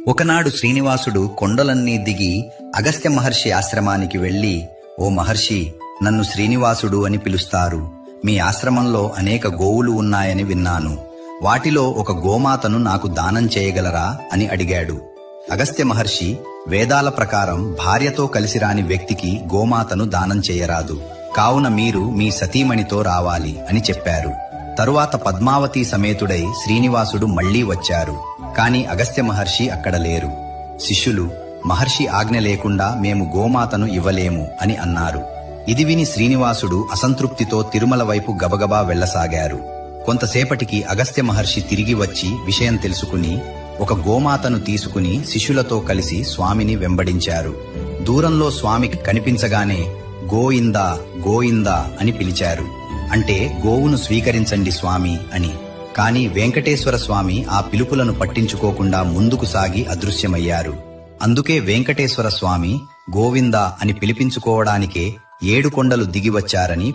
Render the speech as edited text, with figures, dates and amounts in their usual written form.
ఒకనాడు శ్రీనివాసుడు కొండలన్నీ దిగి అగస్త్య మహర్షి ఆశ్రమానికి వెళ్లి, ఓ మహర్షి, నన్ను శ్రీనివాసుడు అని పిలుస్తారు. మీ ఆశ్రమంలో అనేక గోవులు ఉన్నాయని విన్నాను. వాటిలో ఒక గోమాతను నాకు దానం చేయగలరా అని అడిగాడు. అగస్త్య మహర్షి, వేదాల ప్రకారం భార్యతో కలిసి రాని వ్యక్తికి గోమాతను దానం చేయరాదు. కావున మీరు మీ సతీమణితో రావాలి అని చెప్పారు. తరువాత పద్మావతి సమేతుడై శ్రీనివాసుడు మళ్లీ వచ్చారు. కాని అగస్త్య మహర్షి అక్కడ లేరు. శిష్యులు, మహర్షి ఆజ్ఞ లేకుండా మేము గోమాతను ఇవ్వలేము అని అన్నారు. ఇది విని శ్రీనివాసుడు అసంతృప్తితో తిరుమల వైపు గబగబా వెళ్లసాగారు. కొంతసేపటికి అగస్త్య మహర్షి తిరిగి వచ్చి విషయం తెలుసుకుని ఒక గోమాతను తీసుకుని శిష్యులతో కలిసి స్వామిని వెంబడించారు. దూరంలో స్వామికి కనిపించగానే గోయిందా గోయిందా అని పిలిచారు. అంటే గోవును స్వీకరించండి స్వామి అని. కాని వెంకటేశ్వర స్వామి ఆ పిలుపులను పట్టించుకోకుండా ముందుకు సాగి అదృశ్యమయ్యారు. అందుకే వెంకటేశ్వర స్వామి గోవిందా అని పిలిపించుకోవడానికే 7 కొండలు దిగివచ్చారని